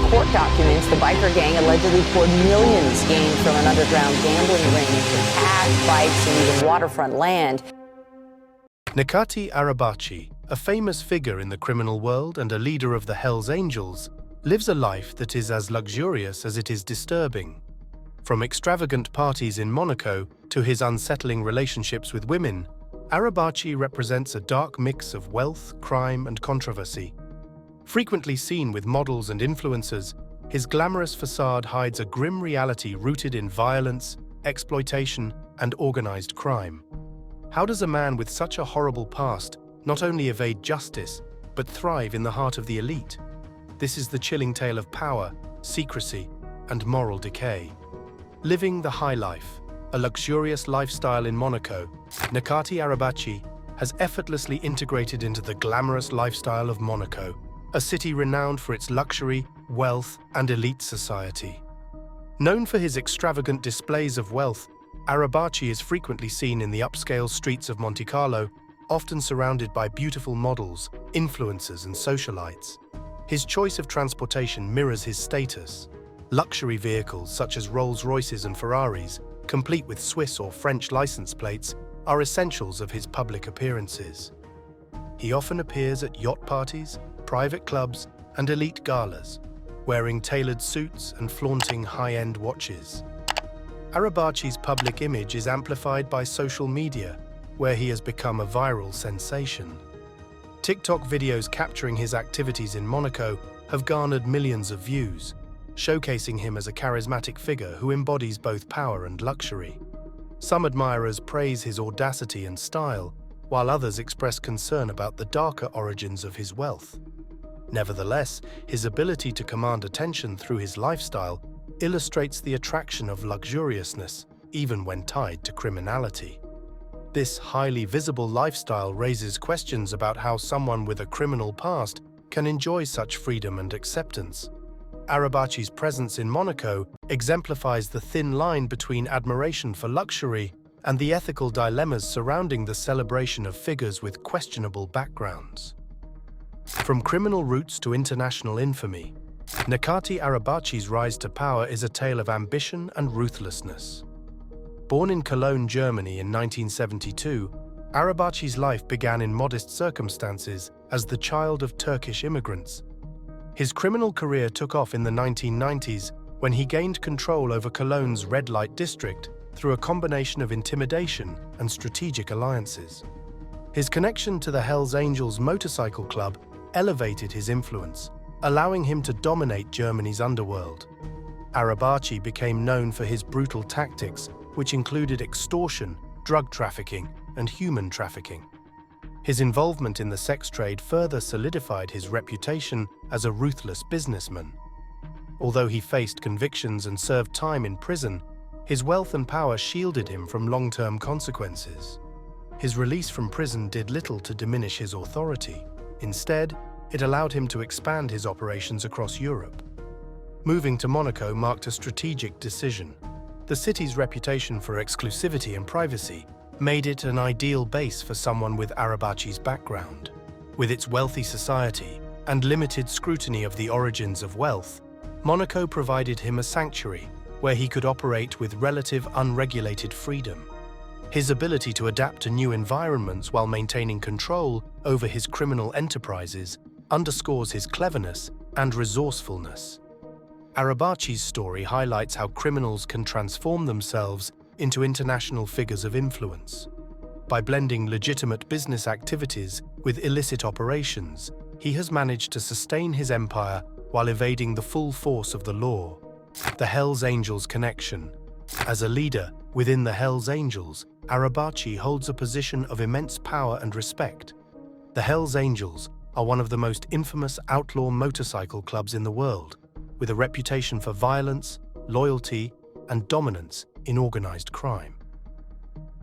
court documents, the biker gang allegedly poured millions gained from an underground gambling ring into cash, bikes, and even waterfront land. Necati Arabaci, a famous figure in the criminal world and a leader of the Hells Angels, lives a life that is as luxurious as it is disturbing. From extravagant parties in Monaco to his unsettling relationships with women, Arabaci represents a dark mix of wealth, crime, and controversy. Frequently seen with models and influencers, his glamorous facade hides a grim reality rooted in violence, exploitation, and organized crime. How does a man with such a horrible past not only evade justice, but thrive in the heart of the elite? This is the chilling tale of power, secrecy, and moral decay. Living the high life, a luxurious lifestyle in Monaco, Necati Arabaci has effortlessly integrated into the glamorous lifestyle of Monaco, a city renowned for its luxury, wealth, and elite society. Known for his extravagant displays of wealth, Arabaci is frequently seen in the upscale streets of Monte Carlo, often surrounded by beautiful models, influencers, and socialites. His choice of transportation mirrors his status. Luxury vehicles such as Rolls-Royces and Ferraris, complete with Swiss or French license plates, are essentials of his public appearances. He often appears at yacht parties, private clubs, and elite galas, wearing tailored suits and flaunting high-end watches. Arabaci's public image is amplified by social media, where he has become a viral sensation. TikTok videos capturing his activities in Monaco have garnered millions of views, showcasing him as a charismatic figure who embodies both power and luxury. Some admirers praise his audacity and style, while others express concern about the darker origins of his wealth. Nevertheless, his ability to command attention through his lifestyle illustrates the attraction of luxuriousness, even when tied to criminality. This highly visible lifestyle raises questions about how someone with a criminal past can enjoy such freedom and acceptance. Arabaci's presence in Monaco exemplifies the thin line between admiration for luxury and the ethical dilemmas surrounding the celebration of figures with questionable backgrounds. From criminal roots to international infamy, Necati Arabaci's rise to power is a tale of ambition and ruthlessness. Born in Cologne, Germany in 1972, Arabaci's life began in modest circumstances as the child of Turkish immigrants. His criminal career took off in the 1990s when he gained control over Cologne's red light district through a combination of intimidation and strategic alliances. His connection to the Hells Angels motorcycle club elevated his influence, allowing him to dominate Germany's underworld. Arabaci became known for his brutal tactics, which included extortion, drug trafficking, and human trafficking. His involvement in the sex trade further solidified his reputation as a ruthless businessman. Although he faced convictions and served time in prison, his wealth and power shielded him from long-term consequences. His release from prison did little to diminish his authority. Instead, it allowed him to expand his operations across Europe. Moving to Monaco marked a strategic decision. The city's reputation for exclusivity and privacy made it an ideal base for someone with Arabaci's background. With its wealthy society and limited scrutiny of the origins of wealth, Monaco provided him a sanctuary where he could operate with relative unregulated freedom. His ability to adapt to new environments while maintaining control over his criminal enterprises underscores his cleverness and resourcefulness. Arabaci's story highlights how criminals can transform themselves into international figures of influence. By blending legitimate business activities with illicit operations, he has managed to sustain his empire while evading the full force of the law. The Hells Angels connection. As a leader within the Hells Angels, Arabaci holds a position of immense power and respect. The Hells Angels are one of the most infamous outlaw motorcycle clubs in the world, with a reputation for violence, loyalty, and dominance in organized crime.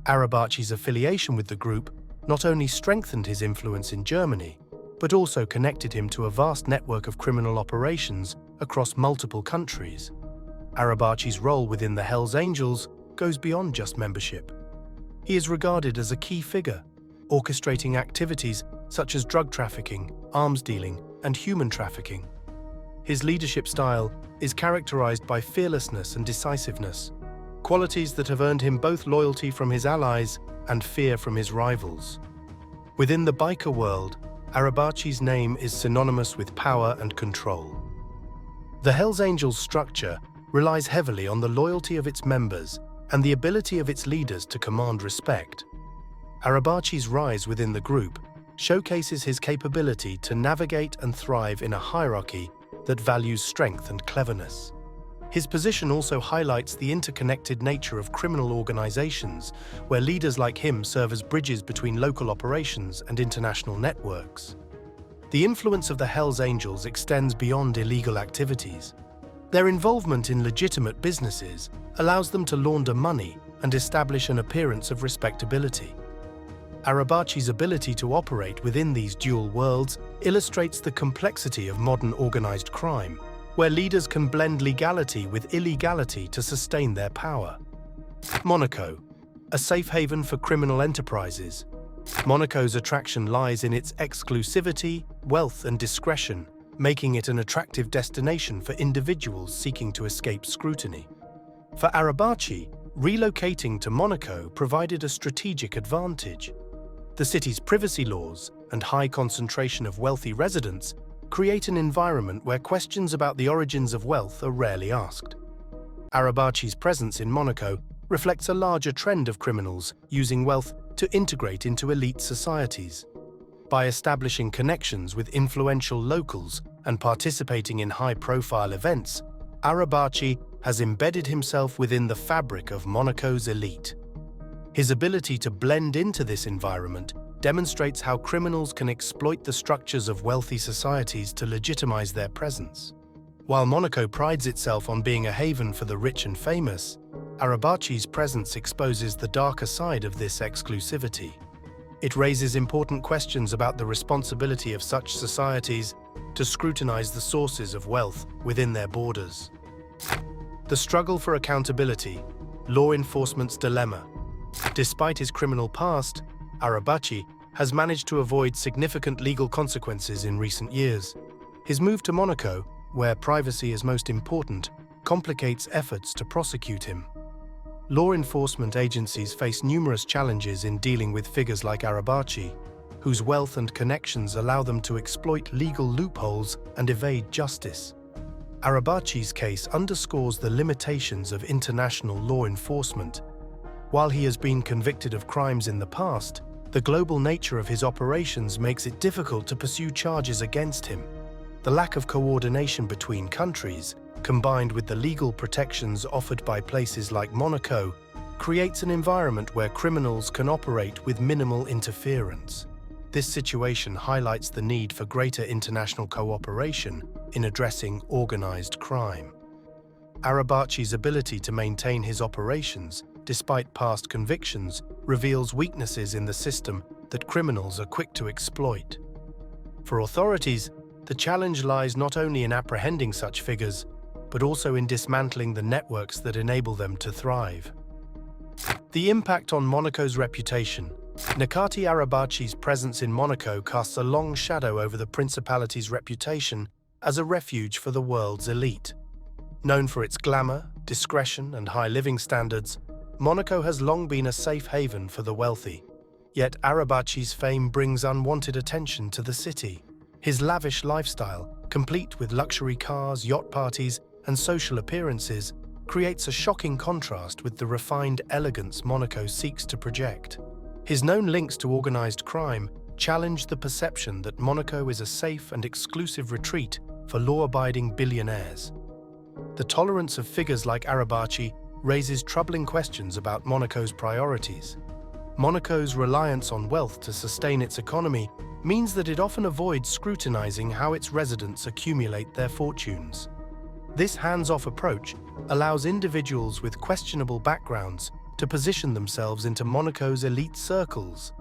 Arabaci's affiliation with the group not only strengthened his influence in Germany, but also connected him to a vast network of criminal operations across multiple countries. Arabaci's role within the Hells Angels goes beyond just membership. He is regarded as a key figure, orchestrating activities such as drug trafficking, arms dealing, and human trafficking. His leadership style is characterized by fearlessness and decisiveness, qualities that have earned him both loyalty from his allies and fear from his rivals. Within the biker world, Arabaci's name is synonymous with power and control. The Hells Angels structure relies heavily on the loyalty of its members and the ability of its leaders to command respect. Arabaci's rise within the group showcases his capability to navigate and thrive in a hierarchy that values strength and cleverness. His position also highlights the interconnected nature of criminal organizations, where leaders like him serve as bridges between local operations and international networks. The influence of the Hells Angels extends beyond illegal activities. Their involvement in legitimate businesses allows them to launder money and establish an appearance of respectability. Arabaci's ability to operate within these dual worlds illustrates the complexity of modern organized crime, where leaders can blend legality with illegality to sustain their power. Monaco, a safe haven for criminal enterprises. Monaco's attraction lies in its exclusivity, wealth, and discretion, making it an attractive destination for individuals seeking to escape scrutiny. For Arabaci, relocating to Monaco provided a strategic advantage. The city's privacy laws and high concentration of wealthy residents create an environment where questions about the origins of wealth are rarely asked. Arabaci's presence in Monaco reflects a larger trend of criminals using wealth to integrate into elite societies. By establishing connections with influential locals and participating in high-profile events, Arabaci has embedded himself within the fabric of Monaco's elite. His ability to blend into this environment demonstrates how criminals can exploit the structures of wealthy societies to legitimize their presence. While Monaco prides itself on being a haven for the rich and famous, Arabaci's presence exposes the darker side of this exclusivity. It raises important questions about the responsibility of such societies to scrutinize the sources of wealth within their borders. The struggle for accountability, law enforcement's dilemma. Despite his criminal past, Arabaci has managed to avoid significant legal consequences in recent years. His move to Monaco, where privacy is most important, complicates efforts to prosecute him. Law enforcement agencies face numerous challenges in dealing with figures like Arabaci, whose wealth and connections allow them to exploit legal loopholes and evade justice. Arabaci's case underscores the limitations of international law enforcement. While he has been convicted of crimes in the past, the global nature of his operations makes it difficult to pursue charges against him. The lack of coordination between countries, combined with the legal protections offered by places like Monaco, creates an environment where criminals can operate with minimal interference. This situation highlights the need for greater international cooperation in addressing organized crime. Arabaci's ability to maintain his operations despite past convictions, reveals weaknesses in the system that criminals are quick to exploit. For authorities, the challenge lies not only in apprehending such figures, but also in dismantling the networks that enable them to thrive. The impact on Monaco's reputation. Necati Arabaci's presence in Monaco casts a long shadow over the principality's reputation as a refuge for the world's elite. Known for its glamour, discretion, and high living standards, Monaco has long been a safe haven for the wealthy. Yet Arabaci's fame brings unwanted attention to the city. His lavish lifestyle, complete with luxury cars, yacht parties, and social appearances, creates a shocking contrast with the refined elegance Monaco seeks to project. His known links to organized crime challenge the perception that Monaco is a safe and exclusive retreat for law-abiding billionaires. The tolerance of figures like Arabaci raises troubling questions about Monaco's priorities. Monaco's reliance on wealth to sustain its economy means that it often avoids scrutinizing how its residents accumulate their fortunes. This hands-off approach allows individuals with questionable backgrounds to position themselves into Monaco's elite circles.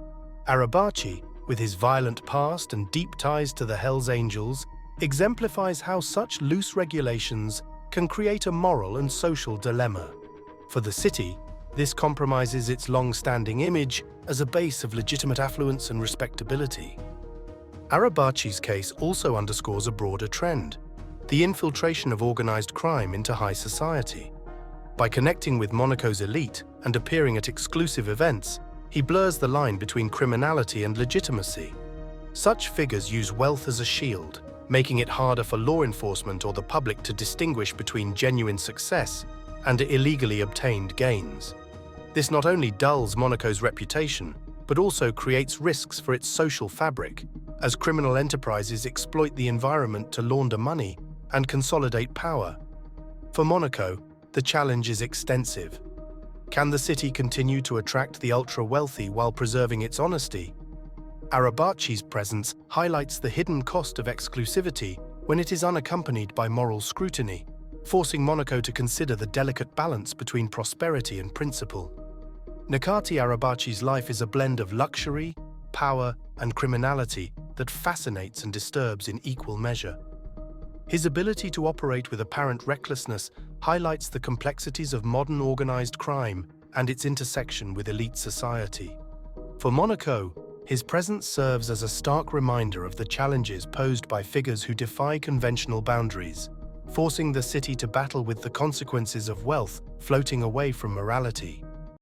Arabaci, with his violent past and deep ties to the Hells Angels, exemplifies how such loose regulations can create a moral and social dilemma. For the city, this compromises its long-standing image as a base of legitimate affluence and respectability. Arabaci's case also underscores a broader trend. the infiltration of organized crime into high society. By connecting with Monaco's elite and appearing at exclusive events, he blurs the line between criminality and legitimacy. Such figures use wealth as a shield, making it harder for law enforcement or the public to distinguish between genuine success and illegally obtained gains. This not only dulls Monaco's reputation, but also creates risks for its social fabric, as criminal enterprises exploit the environment to launder money and consolidate power. For Monaco, the challenge is extensive. Can the city continue to attract the ultra-wealthy while preserving its honesty? Arabaci's presence highlights the hidden cost of exclusivity when it is unaccompanied by moral scrutiny, forcing Monaco to consider the delicate balance between prosperity and principle. Necati Arabaci's life is a blend of luxury, power, and criminality that fascinates and disturbs in equal measure. His ability to operate with apparent recklessness highlights the complexities of modern organized crime and its intersection with elite society. For Monaco, his presence serves as a stark reminder of the challenges posed by figures who defy conventional boundaries, forcing the city to battle with the consequences of wealth floating away from morality.